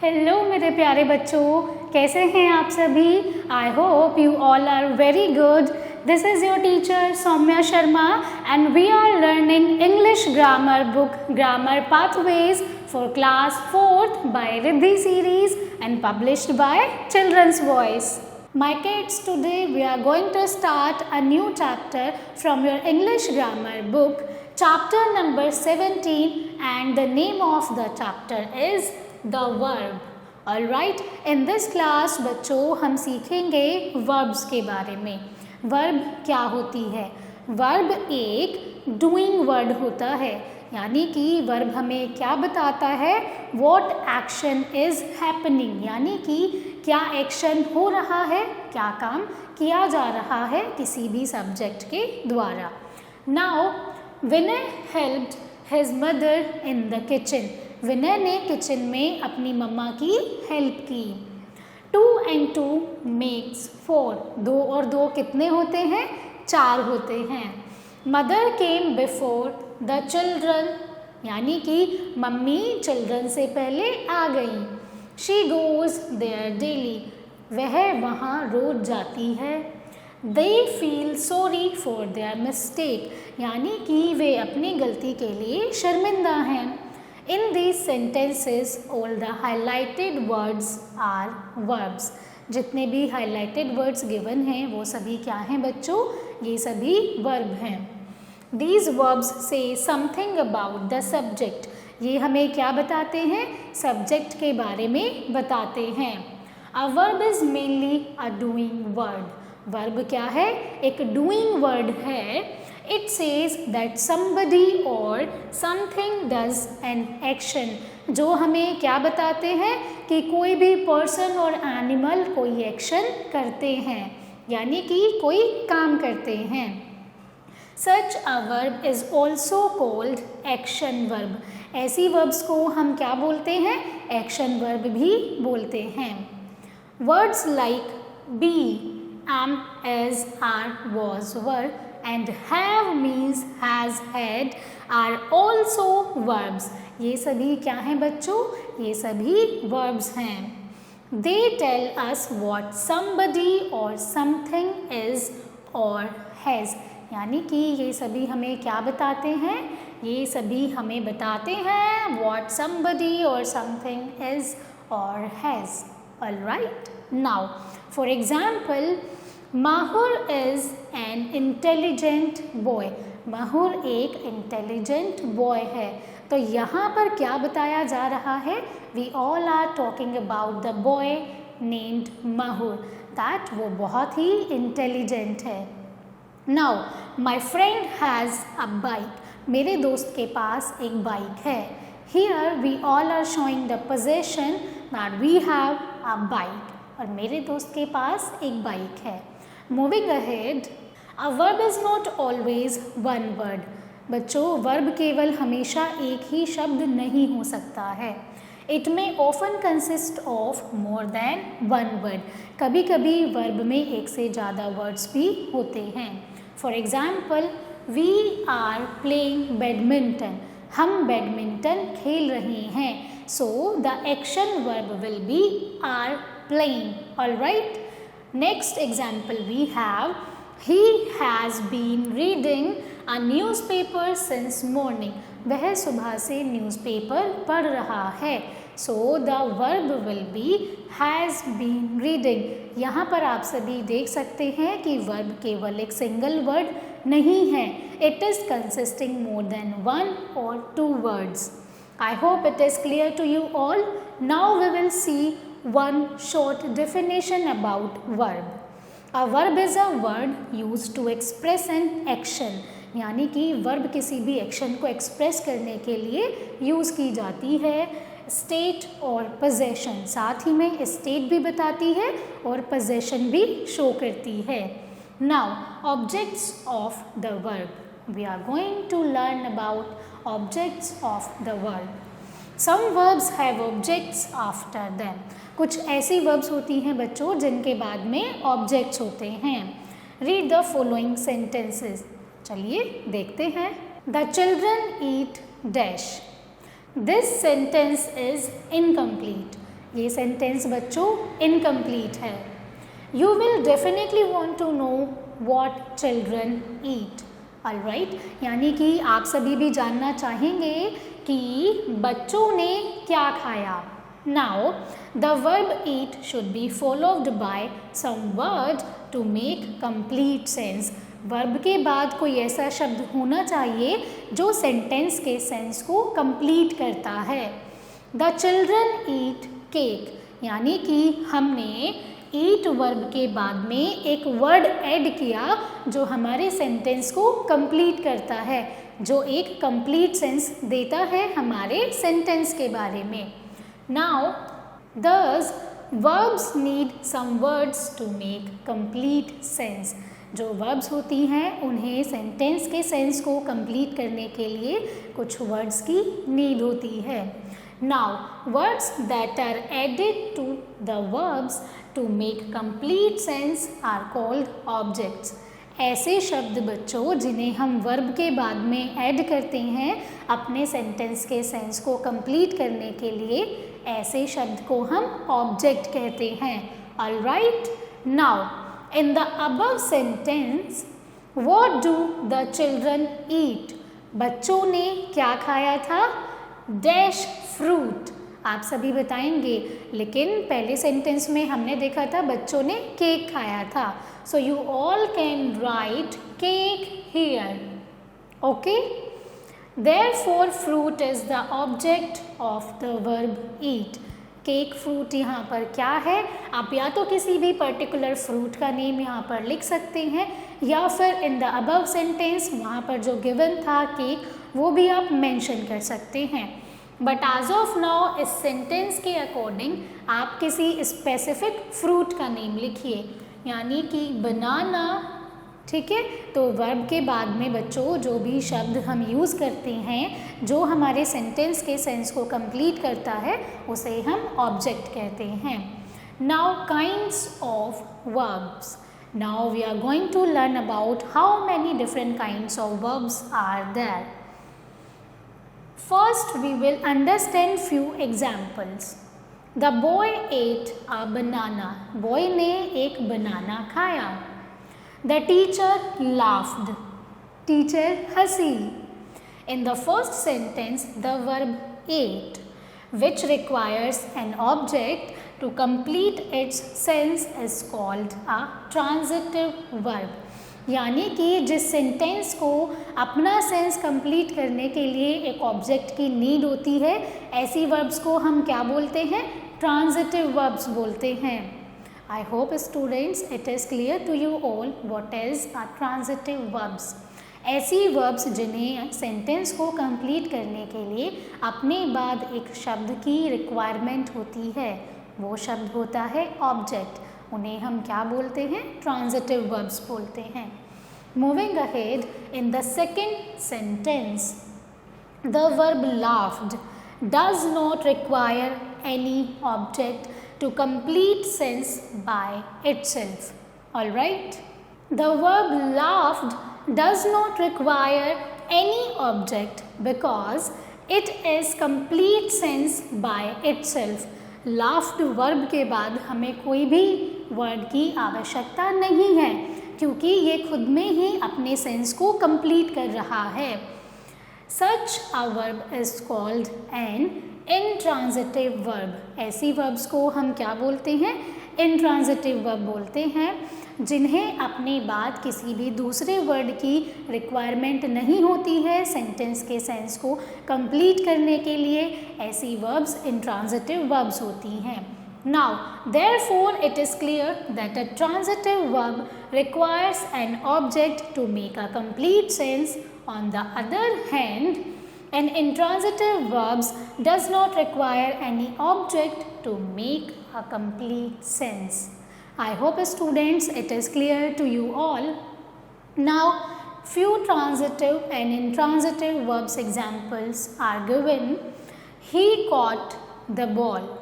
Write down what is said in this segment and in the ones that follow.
Hello मेरे प्यारे बच्चों, कैसे हैं आप सभी। I hope you all are very good. This is your teacher Saumya Sharma and we are learning English grammar book grammar pathways for class 4th by Riddhi series and published by children's voice. My kids, today we are going to start a new chapter from your English grammar book, chapter number 17, and the name of the chapter is the verb. Alright, in this class बच्चों हम सीखेंगे verbs के बारे में. verb क्या होती है? verb एक doing word होता है, यानी कि वर्ब हमें क्या बताता है? What action is happening, यानी कि क्या एक्शन हो रहा है, क्या काम किया जा रहा है किसी भी सब्जेक्ट के द्वारा. Now Vinay helped his mother in the kitchen. Vinay ने किचन में अपनी मम्मा की हेल्प की. 2 and 2 makes 4. 2 और 2 कितने होते हैं? 4 होते हैं. Mother came before the children, यानी कि मम्मी चिल्ड्रन से पहले आ गई. शी गोज देयर डेली, वह वहाँ रोज जाती है. They feel sorry for their mistake, यानी कि वे अपनी गलती के लिए शर्मिंदा हैं. In these sentences all the highlighted words are verbs. जितने भी हाईलाइटेड वर्ड्स गिवन हैं वो सभी क्या हैं बच्चों? ये सभी वर्ब हैं. These verbs say something about the subject. ये हमें क्या बताते हैं? सब्जेक्ट के बारे में बताते हैं. A verb is mainly a doing word. Verb क्या है? एक doing word है. It says that somebody or something does an action. जो हमें क्या बताते हैं कि कोई भी पर्सन और एनिमल कोई एक्शन करते हैं, यानी कि कोई काम करते हैं. Such a verb is also called action verb. ऐसी verbs को हम क्या बोलते हैं? Action verb भी बोलते हैं. Words like be, am, is, are, was, were and have means has, had are also verbs. ये सभी क्या हैं बच्चों? ये सभी verbs हैं. They tell us what somebody or something is or has. यानी कि ये सभी हमें क्या बताते हैं? ये सभी हमें बताते हैं what somebody or something is or has. Alright. Now, for example, Mahur is an intelligent boy. Mahur एक intelligent boy है. तो यहाँ पर क्या बताया जा रहा है? We all are talking about the boy named Mahur. That वो बहुत ही intelligent है. Now, my friend has a bike. मेरे दोस्त के पास एक बाइक है. Here we all are showing the possession that we have a bike. और मेरे दोस्त के पास एक बाइक है. Moving ahead, a verb is not always one word. बच्चों, वर्ब केवल हमेशा एक ही शब्द नहीं हो सकता है. It may often consist of more than one word. कभी कभी वर्ब में एक से ज़्यादा वर्ड्स भी होते हैं. For example, we are playing badminton. हम बैडमिंटन खेल रहे हैं. So the action verb will be are playing. Alright. Next example we have, he has been reading a newspaper since morning. वह सुबह से न्यूज़पेपर पढ़ रहा है. So the verb will be has been reading. यहाँ पर आप सभी देख सकते हैं कि verb केवल एक single word नहीं है. It is consisting more than one or two words. I hope it is clear to you all. Now we will see one short definition about verb. A verb is a word used to express an action. यानी कि verb किसी भी action को express करने के लिए use की जाती है. स्टेट और पोजेशन, साथ ही में स्टेट भी बताती है और पोजेशन भी शो करती है. Now, objects of the verb. We are going to learn about objects of the verb. Some verbs have objects after them. कुछ ऐसी वर्ब्स होती हैं बच्चों जिनके बाद में ऑब्जेक्ट्स होते हैं. Read the following sentences. चलिए देखते हैं. The children eat dash. This sentence is incomplete. ये सेंटेंस बच्चों इनकम्प्लीट है। You will definitely want to know what children eat, alright, यानी कि आप सभी भी जानना चाहेंगे कि बच्चों ने क्या खाया। Now the verb eat should be followed by some word to make complete sense. Verb के बाद कोई ऐसा शब्द होना चाहिए जो सेंटेंस के सेंस को कंप्लीट करता है। द चिल्ड्रन ईट केक, यानी कि हमने ईट वर्ब के बाद में एक वर्ड ऐड किया जो हमारे सेंटेंस को कंप्लीट करता है, जो एक कंप्लीट सेंस देता है हमारे सेंटेंस के बारे में। Now thus verbs need some words to make complete sense। जो verbs होती हैं उन्हें सेंटेंस के सेंस को कंप्लीट करने के लिए कुछ वर्ड्स की नीड होती है। Now words that are added to the verbs to make complete sense are called objects। ऐसे शब्द बच्चों जिन्हें हम वर्ब के बाद में ऐड करते हैं अपने सेंटेंस के सेंस को कंप्लीट करने के लिए, ऐसे शब्द को हम ऑब्जेक्ट कहते हैं। Alright, now in the above sentence what do the children eat, बच्चों ने क्या खाया था? डैश फ्रूट, आप सभी बताएंगे, लेकिन पहले सेंटेंस में हमने देखा था बच्चों ने केक खाया था। So you all can write cake here, okay. Therefore fruit is the object of the verb eat। Cake fruit यहाँ पर क्या है? आप या तो किसी भी पर्टिकुलर फ्रूट का नेम यहाँ पर लिख सकते हैं या फिर इन द अबव सेंटेंस वहाँ पर जो गिवन था केक वो भी आप मेंशन कर सकते हैं। बट एज ऑफ नाउ इस सेंटेंस के अकॉर्डिंग आप किसी स्पेसिफिक फ्रूट का नेम लिखिए, यानी कि बनाना, ठीक है। तो वर्ब के बाद में बच्चों जो भी शब्द हम यूज़ करते हैं जो हमारे सेंटेंस के सेंस को कंप्लीट करता है उसे हम ऑब्जेक्ट कहते हैं। Now kinds of verbs, now we are going to learn about how many different kinds of verbs are there. First we will understand few examples. The boy ate a banana, boy ने एक बनाना खाया। The teacher laughed, teacher हंसी। In the first sentence the verb ate which requires an object to complete its sense is called a transitive verb। यानी कि जिस sentence को अपना sense complete करने के लिए एक ऑब्जेक्ट की नीड होती है ऐसी वर्ब्स को हम क्या बोलते हैं? ट्रांजिटिव वर्ब्स बोलते हैं। I hope students it is clear to you all what is a transitive verbs। ऐसी verbs जिन्हें सेंटेंस को कंप्लीट करने के लिए अपने बाद एक शब्द की रिक्वायरमेंट होती है, वो शब्द होता है ऑब्जेक्ट, उन्हें हम क्या बोलते हैं? ट्रांजिटिव वर्ब्स बोलते हैं। Moving ahead, in the second sentence the verb laughed does not require any object to complete sense by itself, all right। The verb laughed does not require any object because it is complete sense by itself। laughed verb के बाद हमें कोई भी word की आवश्यकता नहीं है क्योंकि ये खुद में ही अपने सेंस को कंप्लीट कर रहा है। Such a verb is called an intransitive verb। ऐसी verbs को हम क्या बोलते हैं? intransitive verb बोलते हैं, जिन्हें अपने बाद किसी भी दूसरे वर्ड की रिक्वायरमेंट नहीं होती है सेंटेंस के सेंस को कंप्लीट करने के लिए। ऐसी verbs intransitive verbs होती हैं। Now, therefore, it is clear that a transitive verb requires an object to make a complete sense. On the other hand, an intransitive verbs does not require any object to make a complete sense. I hope students it is clear to you all. Now, few transitive and intransitive verbs examples are given. He caught the ball।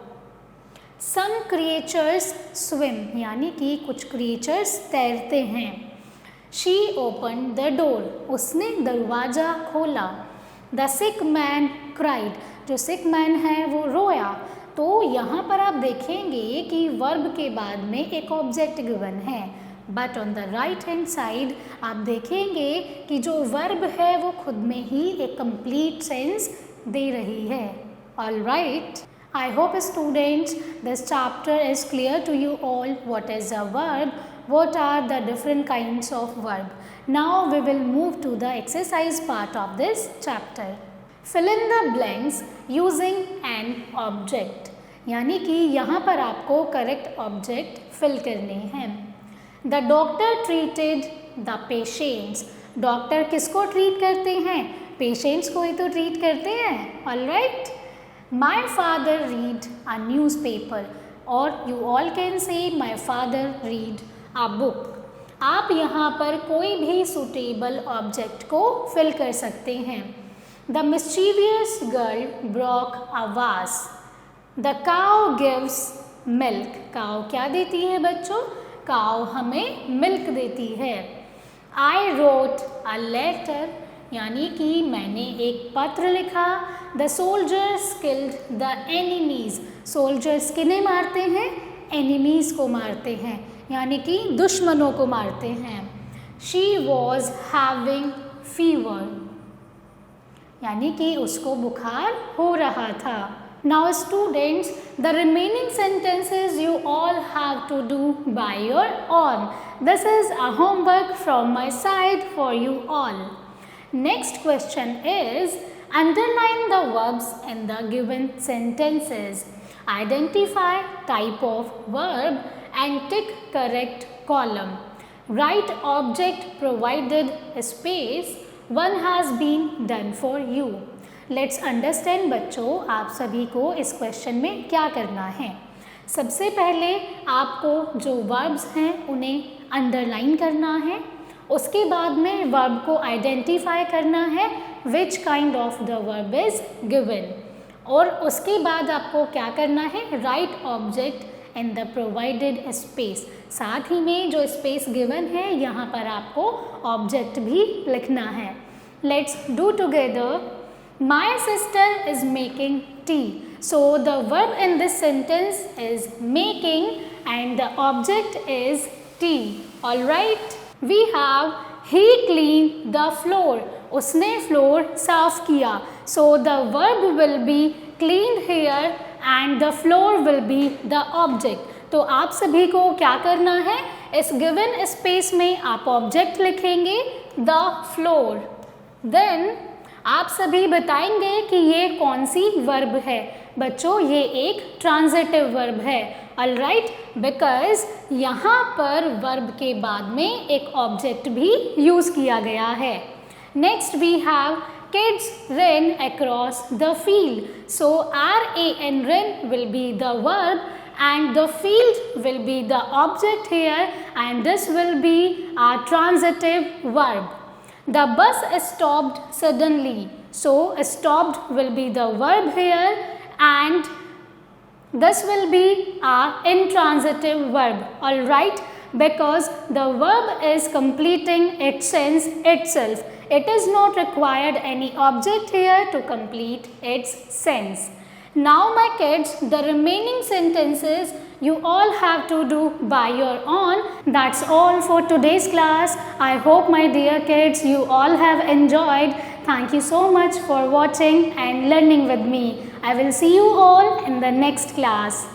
Some creatures swim, यानी कि कुछ creatures तैरते हैं। She opened the door, उसने दरवाज़ा खोला। The sick man cried, जो sick man है वो रोया। तो यहाँ पर आप देखेंगे कि वर्ब के बाद में एक ऑब्जेक्ट गिवन है, but on the right hand side आप देखेंगे कि जो वर्ब है वो खुद में ही एक कंप्लीट सेंस दे रही है। All right, I hope students this chapter is clear to you all what is a verb, what are the different kinds of verb. Now we will move to the exercise part of this chapter. Fill in the blanks using an object. यानी कि यहाँ पर आपको correct object fill करने हैं। The doctor treated the patients. Doctor किसको treat करते हैं? पेशेंट्स को ही तो ट्रीट करते हैं। All right, my father read a newspaper, और you all can say my father read a book. आप यहाँ पर कोई भी सुटेबल ऑब्जेक्ट को फिल कर सकते हैं। द मिस्चीवियस गर्ल ब्रोक अ वास। The cow gives milk. Cow क्या देती है बच्चों? काउ हमें मिल्क देती है। आई रोट अ लेटर, यानी कि मैंने एक पत्र लिखा। The soldiers killed the enemies. Soldiers किन्हें मारते हैं? एनिमीज को मारते हैं, यानी कि दुश्मनों को मारते हैं। शी वॉज हैविंग फीवर, यानी कि उसको बुखार हो रहा था। Now students, the remaining sentences you all have to do by your own. This is a homework from my side for you all. Next question is, underline the verbs in the given sentences. Identify type of verb and tick correct column. Write object provided space. One has been done for you. Let's understand बच्चों, आप सभी को इस question में क्या करना है। सबसे पहले आपको जो वर्ब्स हैं उन्हें अंडरलाइन करना है। उसके बाद में वर्ब को आइडेंटिफाई करना है, which kind of the verb is given. और उसके बाद आपको क्या करना है? Right object in the provided space. साथ ही में जो स्पेस गिवन है यहाँ पर आपको ऑब्जेक्ट भी लिखना है। Let's do together. My sister is making tea. So the verb in this sentence is making and the object is tea. All right. We have he cleaned the floor. उसने floor साफ किया. So the verb will be cleaned here and the floor will be the object. तो आप सभी को क्या करना है? इस given space में आप object लिखेंगे the floor. Then आप सभी बताएंगे कि ये कौन सी वर्ब है। बच्चों, ये एक ट्रांजिटिव वर्ब है। ऑल राइट, बिकॉज यहाँ पर वर्ब के बाद में एक ऑब्जेक्ट भी यूज किया गया है। Next we have kids run across the field. So RAN run will be the verb and the field will be the object here and this will be a transitive verb. The bus stopped suddenly. So stopped will be the verb here and this will be a intransitive verb. All right, because the verb is completing its sense itself. It is not required any object here to complete its sense. Now my kids, the remaining sentences you all have to do by your own. That's all for today's class. I hope my dear kids you all have enjoyed. Thank you so much for watching and learning with me. I will see you all in the next class.